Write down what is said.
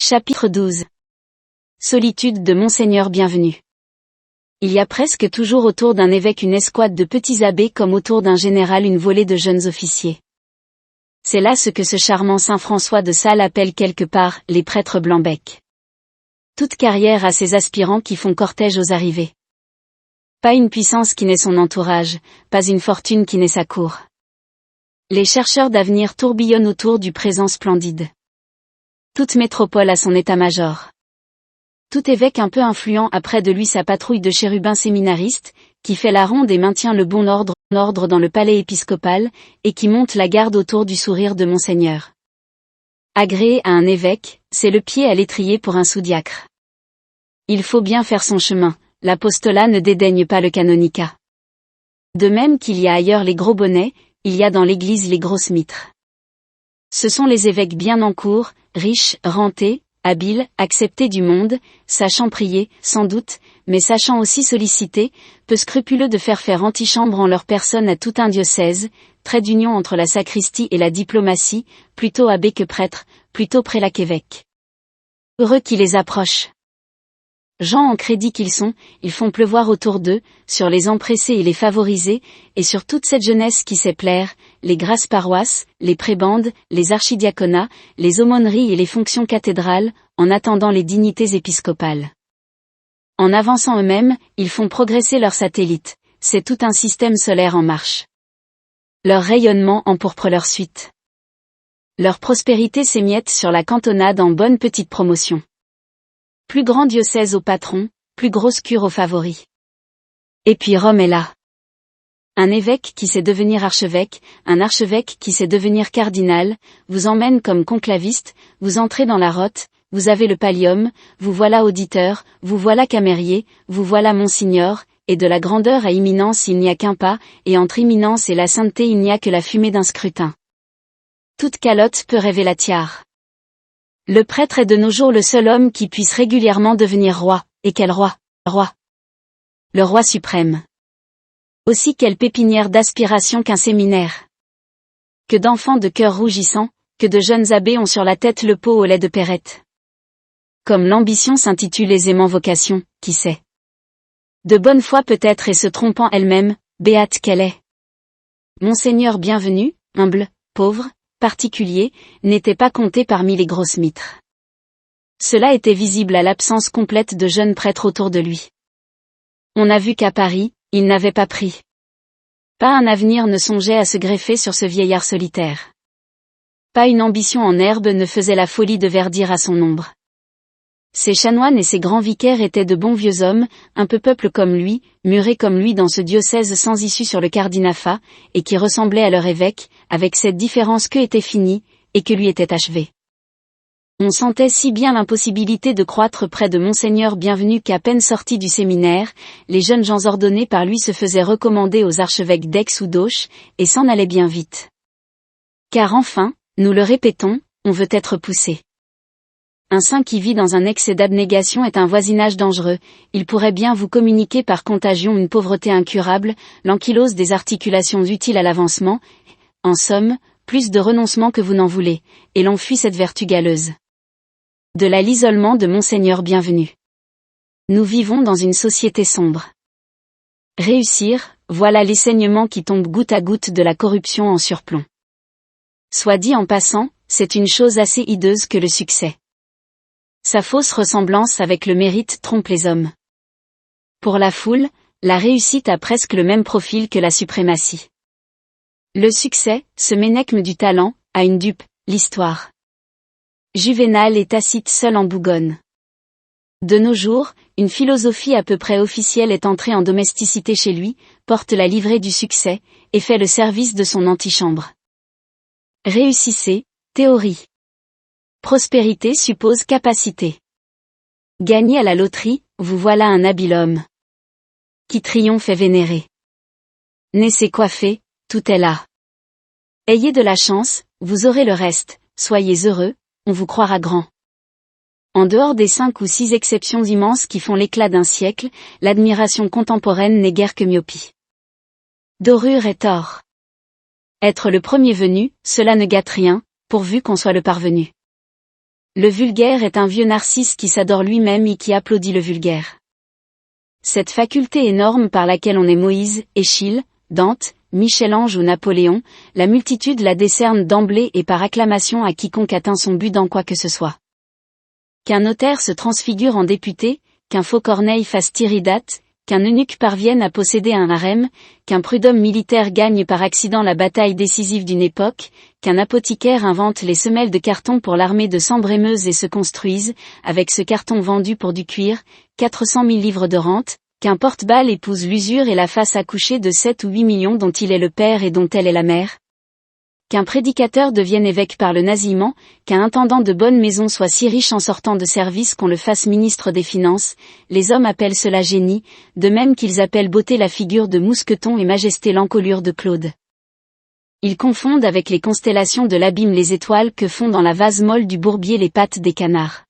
Chapitre 12. Solitude de Monseigneur Bienvenu. Il y a presque toujours autour d'un évêque une escouade de petits abbés comme autour d'un général une volée de jeunes officiers. C'est là ce que ce charmant saint François de Sales appelle quelque part les prêtres blancs-becs. Toute carrière a ses aspirants qui font cortège aux arrivées. Pas une puissance qui n'est son entourage, pas une fortune qui n'est sa cour. Les chercheurs d'avenir tourbillonnent autour du présent splendide. Toute métropole a son état-major. Tout évêque un peu influent a près de lui sa patrouille de chérubins séminaristes, qui fait la ronde et maintient le bon ordre dans le palais épiscopal, et qui monte la garde autour du sourire de Monseigneur. Agréé à un évêque, c'est le pied à l'étrier pour un sous-diacre. Il faut bien faire son chemin, l'apostolat ne dédaigne pas le canonicat. De même qu'il y a ailleurs les gros bonnets, il y a dans l'Église les grosses mitres. Ce sont les évêques bien en cour, riches, rentés, habiles, acceptés du monde, sachant prier, sans doute, mais sachant aussi solliciter, peu scrupuleux de faire antichambre en leur personne à tout un diocèse, trait d'union entre la sacristie et la diplomatie, plutôt abbé que prêtre, plutôt prélat qu'évêque. Heureux qui les approchent. Gens en crédit qu'ils sont, ils font pleuvoir autour d'eux, sur les empressés et les favorisés, et sur toute cette jeunesse qui sait plaire, les grasses paroisses, les prébendes, les archidiaconats, les aumôneries et les fonctions cathédrales, en attendant les dignités épiscopales. En avançant eux-mêmes, ils font progresser leurs satellites, c'est tout un système solaire en marche. Leur rayonnement empourpre leur suite. Leur prospérité s'émiette sur la cantonade en bonne petite promotion. Plus grand diocèse au patron, plus grosse cure aux favoris. Et puis Rome est là. Un évêque qui sait devenir archevêque, un archevêque qui sait devenir cardinal, vous emmène comme conclaviste, vous entrez dans la rote, vous avez le pallium, vous voilà auditeur, vous voilà camérier, vous voilà monsignor, et de la grandeur à imminence il n'y a qu'un pas, et entre imminence et la sainteté il n'y a que la fumée d'un scrutin. Toute calotte peut rêver la tiare. Le prêtre est de nos jours le seul homme qui puisse régulièrement devenir roi, et quel roi, roi. Le roi suprême. Aussi quelle pépinière d'aspiration qu'un séminaire. Que d'enfants de cœur rougissant, que de jeunes abbés ont sur la tête le pot au lait de Perrette. Comme l'ambition s'intitule aisément vocation, qui sait. De bonne foi peut-être et se trompant elle-même, béate qu'elle est. Monseigneur Bienvenu, humble, pauvre, particulier, n'était pas compté parmi les grosses mitres. Cela était visible à l'absence complète de jeunes prêtres autour de lui. On a vu qu'à Paris, il n'avait pas pris. Pas un avenir ne songeait à se greffer sur ce vieillard solitaire. Pas une ambition en herbe ne faisait la folie de verdir à son ombre. Ses chanoines et ses grands vicaires étaient de bons vieux hommes, un peu peuple comme lui, murés comme lui dans ce diocèse sans issue sur le cardinafat, et qui ressemblaient à leur évêque, avec cette différence qu'eux était finie, et que lui était achevé. On sentait si bien l'impossibilité de croître près de Monseigneur Bienvenu qu'à peine sortis du séminaire, les jeunes gens ordonnés par lui se faisaient recommander aux archevêques d'Aix ou d'Auch, et s'en allaient bien vite. Car enfin, nous le répétons, on veut être poussé. Un saint qui vit dans un excès d'abnégation est un voisinage dangereux, il pourrait bien vous communiquer par contagion une pauvreté incurable, l'ankylose des articulations utiles à l'avancement, en somme, plus de renoncement que vous n'en voulez, et l'on fuit cette vertu galeuse. De là l'isolement de Monseigneur Bienvenu. Nous vivons dans une société sombre. Réussir, voilà l'essaignement qui tombe goutte à goutte de la corruption en surplomb. Soit dit en passant, c'est une chose assez hideuse que le succès. Sa fausse ressemblance avec le mérite trompe les hommes. Pour la foule, la réussite a presque le même profil que la suprématie. Le succès, ce ménechme du talent, a une dupe, l'histoire. Juvénal et Tacite seuls en bougonnent. De nos jours, une philosophie à peu près officielle est entrée en domesticité chez lui, porte la livrée du succès, et fait le service de son antichambre. Réussissez, théorie. Prospérité suppose capacité. Gagner à la loterie, vous voilà un habile homme. Qui triomphe est vénéré. Naissez coiffé, tout est là. Ayez de la chance, vous aurez le reste, soyez heureux, on vous croira grand. En dehors des 5 ou 6 exceptions immenses qui font l'éclat d'un siècle, l'admiration contemporaine n'est guère que myopie. Dorure est or. Être le premier venu, cela ne gâte rien, pourvu qu'on soit le parvenu. Le vulgaire est un vieux narcisse qui s'adore lui-même et qui applaudit le vulgaire. Cette faculté énorme par laquelle on est Moïse, Échille, Dante, Michel-Ange ou Napoléon, la multitude la décerne d'emblée et par acclamation à quiconque atteint son but dans quoi que ce soit. Qu'un notaire se transfigure en député, qu'un faux Corneille fasse Tiridate, qu'un eunuque parvienne à posséder un harem, qu'un prud'homme militaire gagne par accident la bataille décisive d'une époque, qu'un apothicaire invente les semelles de carton pour l'armée de Sambre-et-Meuse et se construise, avec ce carton vendu pour du cuir, 400 000 livres de rente, qu'un porte-balle épouse l'usure et la fasse accoucher de 7 ou 8 millions dont il est le père et dont elle est la mère. Qu'un prédicateur devienne évêque par le nasillement, qu'un intendant de bonne maison soit si riche en sortant de service qu'on le fasse ministre des Finances, les hommes appellent cela génie, de même qu'ils appellent beauté la figure de Mousqueton et majesté l'encolure de Claude. Ils confondent avec les constellations de l'abîme les étoiles que font dans la vase molle du bourbier les pattes des canards.